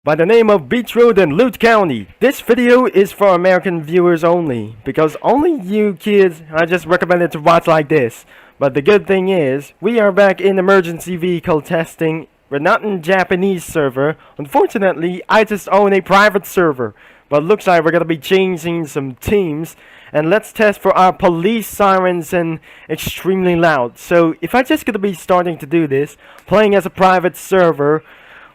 By the name of Beechwood and Loot County. This video is for American viewers only, because only you kids I just recommended to watch like this. But the good thing is, we are back in emergency vehicle testing. We're not in Japanese server. Unfortunately, I just own a private server. But looks like we're gonna be changing some teams. And let's test for our police sirens and extremely loud. So if I just gonna be starting to do this, playing as a private server,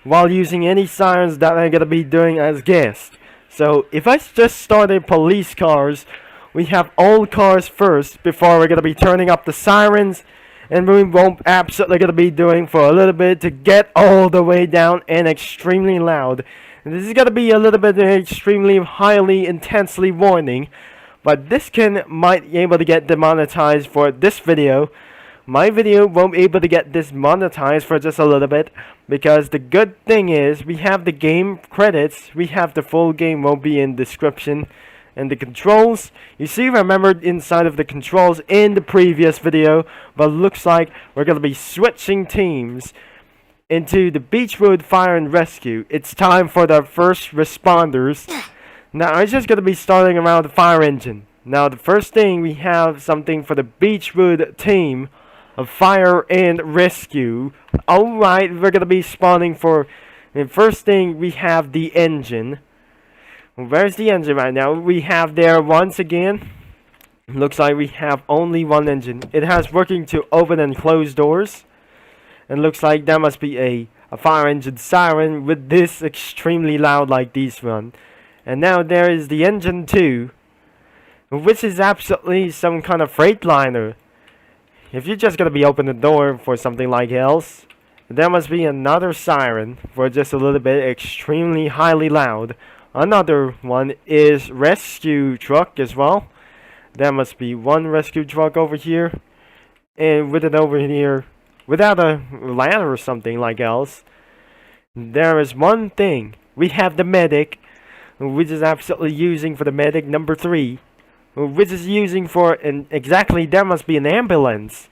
while using any sirens that I'm gonna be doing as guest. So if I just started police cars, we have all cars first before we're gonna be turning up the sirens, and we won't absolutely gonna be doing for a little bit to get all the way down and extremely loud. And this is gonna be a little bit extremely highly intensely warning, but this might be able to get demonetized for this video. My video won't be able to get this monetized for just a little bit, because the good thing is we have the game credits, we have the full game won't be in description, and the controls, you see, remembered inside of the controls in the previous video, but looks like we're going to be switching teams into the Beechwood Fire and Rescue. It's time for the first responders. Now I'm just going to be starting around the fire engine. Now the first thing, we have something for the Beechwood team of fire and rescue. Alright, we're gonna be spawning for the first thing. We have the engine. Where's the engine right now? We have there once again. Looks like we have only one engine. It has working to open and close doors. And looks like that must be a fire engine siren with this extremely loud like this one. And now there is the engine 2, which is absolutely some kind of freight liner. If you're just gonna be open the door for something like else, there must be another siren for just a little bit extremely highly loud. Another one is rescue truck as well. There must be one rescue truck over here, and with it over here without a ladder or something like else. There is one thing. We have the medic, which is absolutely using for the medic number 3. Which is using for exactly, there must be an ambulance.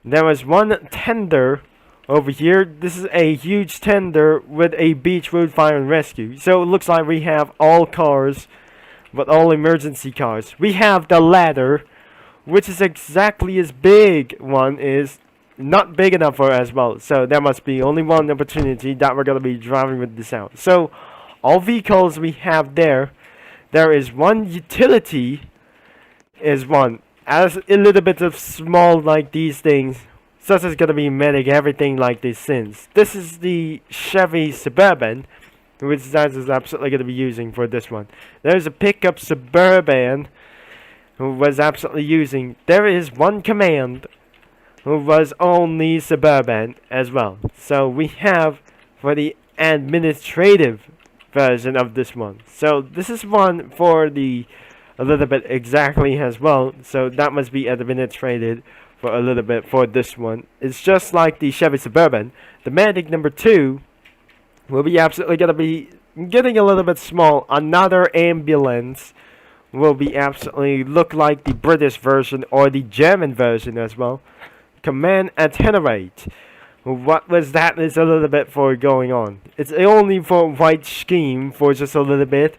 There was one tender over here. This is a huge tender with a Beechwood Fire and Rescue. So it looks like we have all cars, but all emergency cars. We have the ladder, which is exactly as big. One is not big enough for as well. So there must be only one opportunity that we're going to be driving with this out. So all vehicles we have there. There is one utility is one as a little bit of small like these things, such as gonna be medic, everything like these things. This is the Chevy Suburban, which that is absolutely gonna be using for this one. There's a pickup Suburban who was absolutely using. There is one command who was only Suburban as well. So we have for the administrative version of this one. So this is one for the a little bit exactly as well, so that must be administrated for a little bit for this one. It's just like the Chevy Suburban. The medic number 2 will be absolutely gonna be getting a little bit small. Another ambulance will be absolutely look like the British version or the German version as well. Command attenuate. What was that? Is a little bit for going on. It's only for white scheme for just a little bit.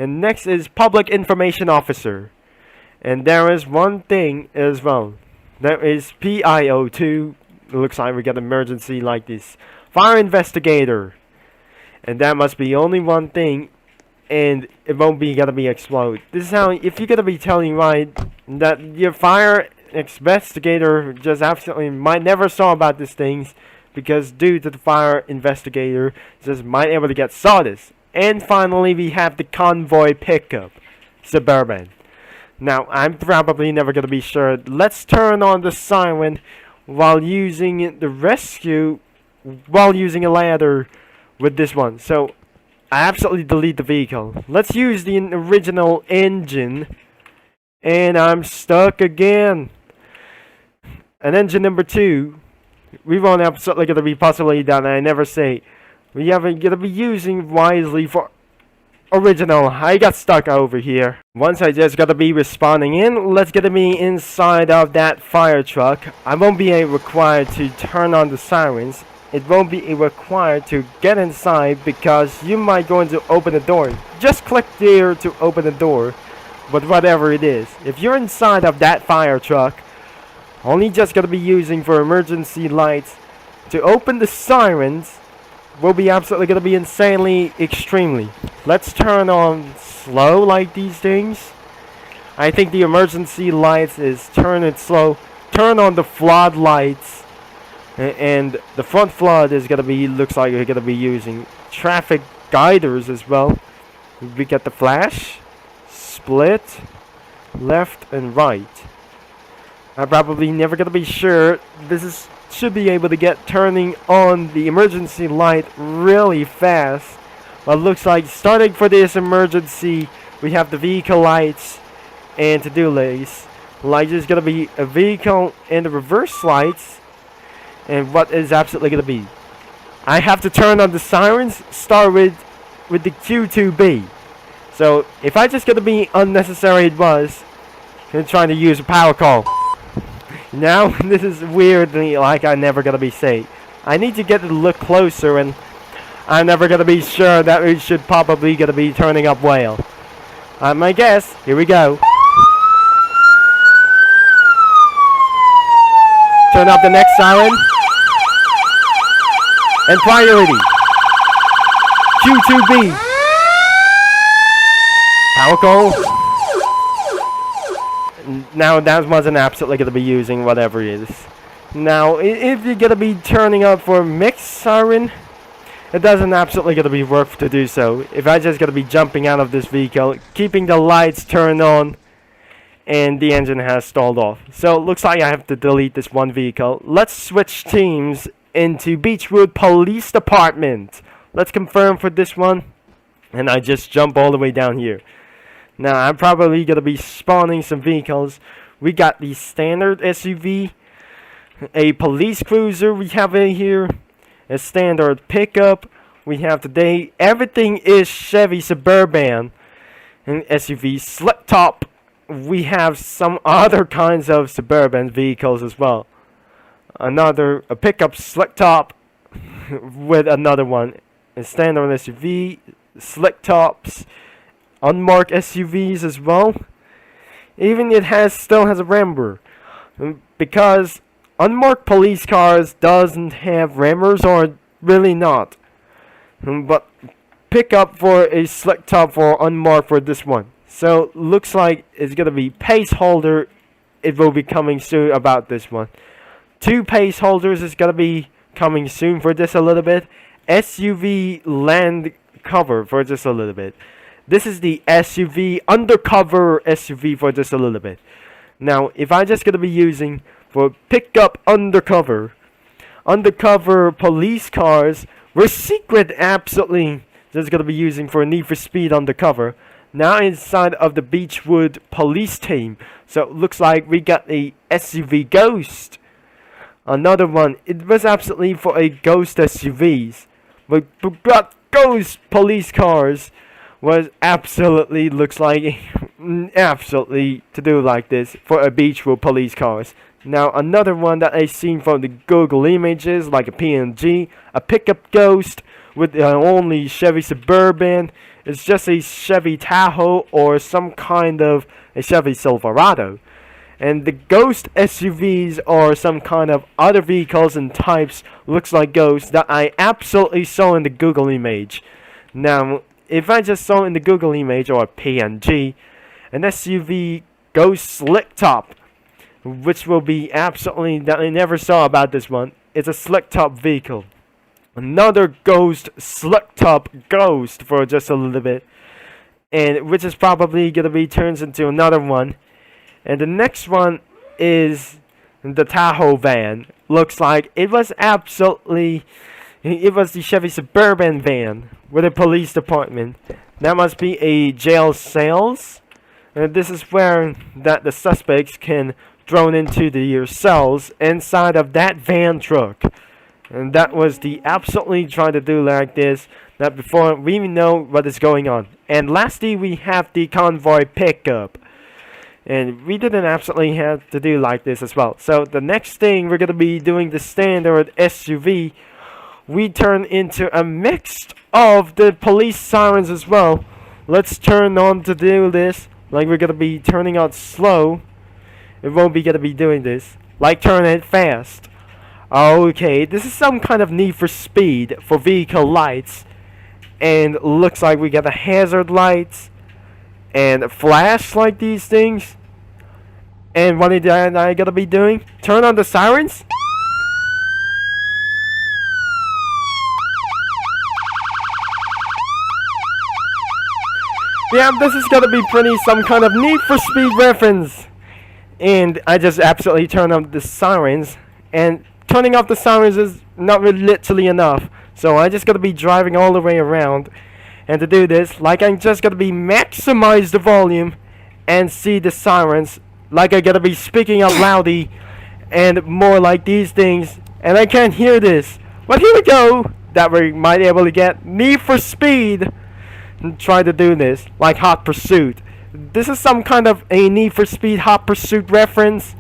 And next is Public Information Officer. And there is one thing as well. There is PIO2. It looks like we got emergency like this. Fire Investigator. And that must be only one thing. And it won't be gonna be explode. This is how, if you're gonna be telling right that your fire investigator just absolutely might never saw about these things, because due to the fire investigator just might able to get sawdust. And finally, we have the convoy pickup Suburban. Now, I'm probably never going to be sure. Let's turn on the siren while using the rescue, while using a ladder with this one. So, I absolutely delete the vehicle. Let's use the original engine. And I'm stuck again. And engine number 2, we won't absolutely going to be possibly done. I never say. We are going to be using wisely for original. I got stuck over here. Once I just got to be responding in, let's get me inside of that fire truck. I won't be required to turn on the sirens. it won't be required to get inside because you might going to open the door. Just click there to open the door, but whatever it is. If you're inside of that fire truck, only just gonna be using for emergency lights to open the sirens will be absolutely gonna be insanely extremely. Let's turn on slow like these things. I think the emergency lights is turn it slow. Turn on the flood lights, and the front flood is gonna be, looks like we're gonna be using traffic guiders as well. We get the flash, split, left and right. I'm probably never gonna be sure. This is should be able to get turning on the emergency light really fast. But looks like starting for this emergency, we have the vehicle lights and to-do list. Light is gonna be a vehicle and the reverse lights. And what is absolutely gonna be? I have to turn on the sirens. Start with the Q2B. So if I just gonna be unnecessary, it was trying to use a power call. Now this is weirdly like I'm never gonna be safe. I need to get to look closer, and I'm never gonna be sure that we should probably gonna be turning up well. My guess. Here we go. Turn up the next siren. And priority. Q2B. Power call. Now that wasn't absolutely going to be using whatever it is. Now, if you're going to be turning up for mixed siren, it doesn't absolutely going to be worth to do so. If I just going to be jumping out of this vehicle, keeping the lights turned on, and the engine has stalled off. So it looks like I have to delete this one vehicle. Let's switch teams into Beechwood Police Department. Let's confirm for this one. And I just jump all the way down here. Now I'm probably going to be spawning some vehicles. We got the standard SUV, a police cruiser we have in here, a standard pickup we have today. Everything is Chevy Suburban and SUV. Slick top, we have some other kinds of Suburban vehicles as well. A pickup slick top with another one. A standard SUV, slick tops, unmarked SUVs as well. Even it still has a rammer, because unmarked police cars doesn't have rammers, or really not. But pick up for a slick top for unmarked for this one. So looks like it's gonna be pace holder. It will be coming soon about this one. 2 pace holders is gonna be coming soon for this a little bit. SUV land cover for just a little bit. This is the SUV undercover SUV for just a little bit. Now, if I just gonna be using for pickup undercover police cars, we're secret absolutely just gonna be using for Need for Speed undercover. Now inside of the Beechwood police team. So it looks like we got a SUV Ghost. Another one. It was absolutely for a Ghost SUVs. But we got Ghost police cars. Was absolutely looks like absolutely to do like this for a Beechwood police cars. Now another one that I seen from the Google images, like a PNG, a pickup Ghost with only Chevy Suburban. It's just a Chevy Tahoe or some kind of a Chevy Silverado. And the Ghost SUVs are some kind of other vehicles and types looks like Ghost that I absolutely saw in the Google image. Now, if I just saw in the Google image or PNG, an SUV Ghost slick top, which will be absolutely that I never saw about this one. It's a slick top vehicle. Another Ghost slick top Ghost for just a little bit, and which is probably gonna be turns into another one. And the next one is the Tahoe van. Looks like it was the Chevy Suburban van with a police department. That must be a jail cells. And this is where that the suspects can thrown into the cells inside of that van truck. And that was the absolutely trying to do like this, that before we even know what is going on. And lastly, we have the convoy pickup. And we didn't absolutely have to do like this as well. So the next thing we're going to be doing the standard SUV we turn into a mix of the police sirens as well. Let's turn on to do this. Like we're gonna be turning out slow. It won't be gonna be doing this. Like turn it fast. Okay, this is some kind of Need for Speed for vehicle lights. And looks like we got the hazard lights and a flash like these things. And what am I gonna be doing? Turn on the sirens? Yeah, this is gonna be pretty some kind of Need for Speed reference. And I just absolutely turn on the sirens. And turning off the sirens is not really literally enough. So I just gotta be driving all the way around. And to do this, like I'm just gonna be maximize the volume and see the sirens. Like I gotta be speaking out loudly and more like these things. And I can't hear this. But here we go. That we might be able to get Need for Speed. And try to do this like Hot Pursuit. This is some kind of a Need for Speed Hot Pursuit reference.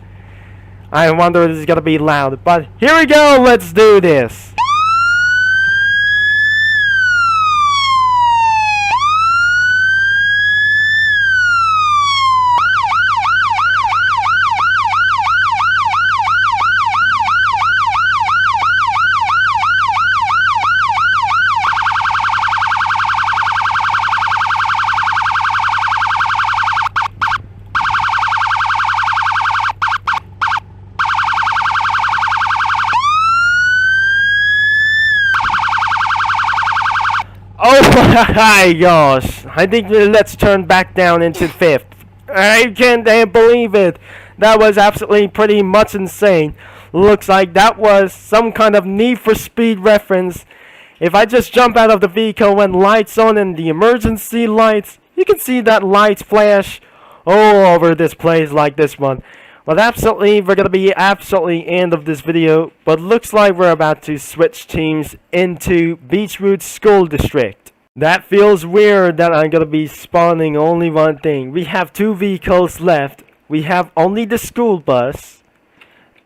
I wonder if this is gonna be loud, but here we go. Let's do this. Oh my gosh, I think let's turn back down into 5th. I can't believe it. That was absolutely pretty much insane. Looks like that was some kind of Need for Speed reference. If I just jump out of the vehicle when lights on and the emergency lights, you can see that lights flash all over this place like this one. But absolutely, we're gonna be absolutely end of this video. But looks like we're about to switch teams into Beechwood School District. That feels weird that I'm gonna be spawning only one thing. We have 2 vehicles left. We have only the school bus.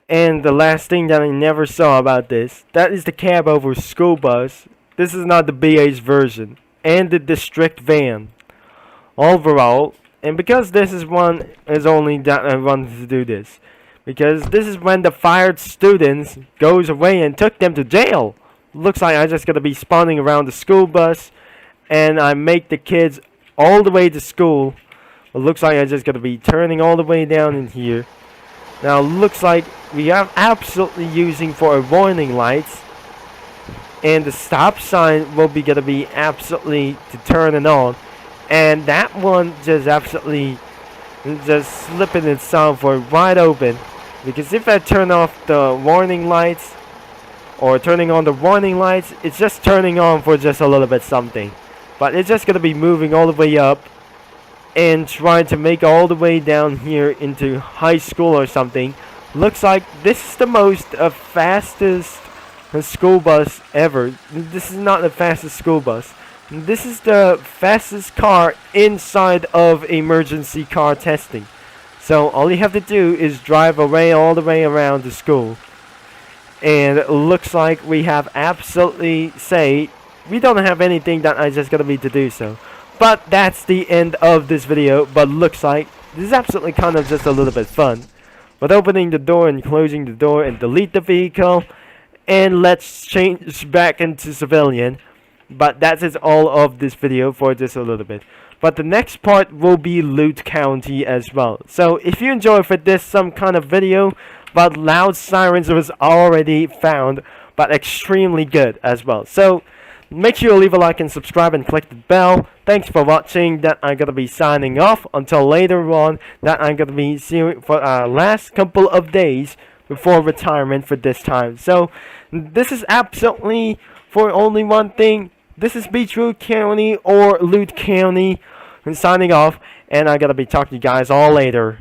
And the last thing that I never saw about this, that is the cab over school bus. This is not the BH version. And the district van. Overall, and because this is one is only that I wanted to do this. Because this is when the fired students goes away and took them to jail. Looks like I'm just gonna be spawning around the school bus. And I make the kids all the way to school. It looks like I'm just gonna be turning all the way down in here. Now looks like we are absolutely using for a warning lights. And the stop sign will be gonna be absolutely to turn it on. And that one just absolutely just slipping itself for wide open. Because if I turn off the warning lights or turning on the warning lights, it's just turning on for just a little bit something. But it's just going to be moving all the way up and trying to make all the way down here into high school or something. Looks like this is the most fastest school bus ever. This is not the fastest school bus. This is the fastest car inside of emergency car testing. So all you have to do is drive away all the way around the school. And it looks like we have absolutely say we don't have anything that I just gonna need to do so. But that's the end of this video. But looks like this is absolutely kind of just a little bit fun. But opening the door and closing the door and delete the vehicle. And let's change back into civilian. But that is all of this video for just a little bit. But the next part will be Loot County as well. So if you enjoy for this some kind of video, but loud sirens was already found, but extremely good as well. So make sure you leave a like and subscribe and click the bell. Thanks for watching. That I'm gonna be signing off until later on. That I'm gonna be seeing for last couple of days before retirement for this time. So this is absolutely for only one thing. This is Beechwood County or Loot County. I'm signing off, and I'm gonna be talking to you guys all later.